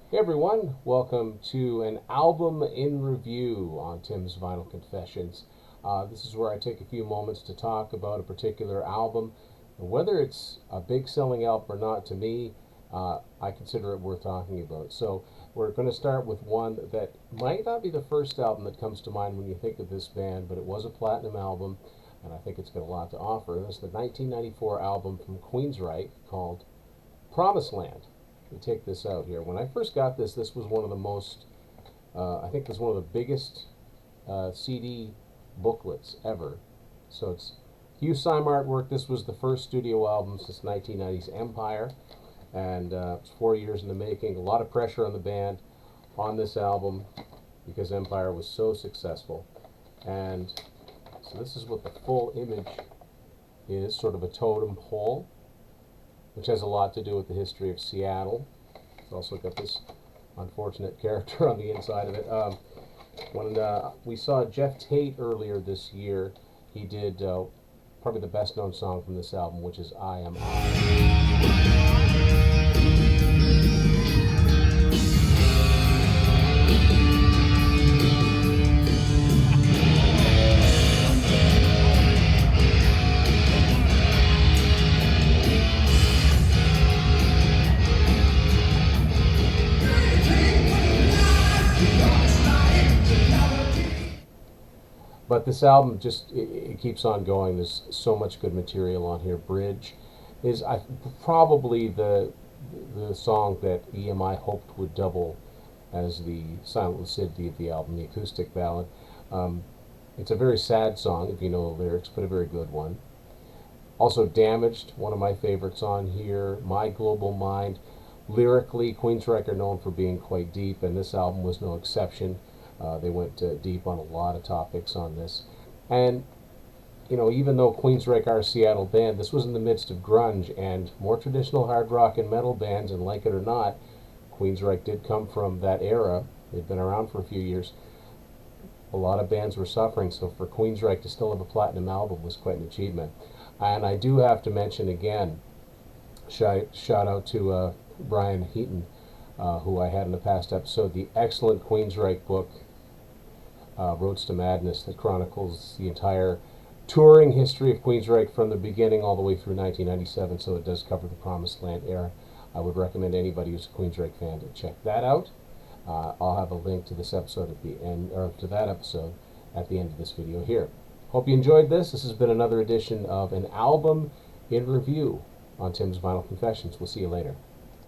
Hey everyone, welcome to an album in review on Tim's Vinyl Confessions. This is where I take a few moments to talk about a particular album. Whether it's a big selling album or not, to me, I consider it worth talking about. So we're going to start with one that might not be the first album that comes to mind when you think of this band, but it was a platinum album, and I think it's got a lot to offer. This is the 1994 album from Queensryche called Promised Land. Let me take this out here. When I first got this, this was one of the most, I think this was one of the biggest CD booklets ever. So it's Hugh Syme artwork. This was the first studio album since 1990's Empire, and it's 4 years in the making. A lot of pressure on the band on this album because Empire was so successful. And so this is what the full image is, sort of a totem pole, which has a lot to do with the history of Seattle. It's also got this unfortunate character on the inside of it. When we saw Geoff Tate earlier this year, he did probably the best known song from this album, which is I Am I. But this album just it keeps on going. There's so much good material on here. Bridge is probably the song that EMI hoped would double as the silent lucidity of the album, the acoustic ballad. It's a very sad song if you know the lyrics, but a very good one. Also, Damaged, one of my favorites on here. My Global Mind. Lyrically, Queensryche are known for being quite deep, and this album was no exception. They went deep on a lot of topics on this. And, you know, even though Queensryche are a Seattle band, this was in the midst of grunge and more traditional hard rock and metal bands, and like it or not, Queensryche did come from that era. They'd been around for a few years. A lot of bands were suffering, so for Queensryche to still have a platinum album was quite an achievement. And I do have to mention again, shout out to Brian Heaton, who I had in the past episode, the excellent Queensryche book, Roads to Madness, that chronicles the entire touring history of Queensryche from the beginning all the way through 1997, so it does cover the Promised Land era. I would recommend anybody who's a Queensryche fan to check that out. I'll have a link to this episode at the end, or to that episode at the end of this video here. Hope you enjoyed this. This has been another edition of an album in review on Tim's Vinyl Confessions. We'll see you later.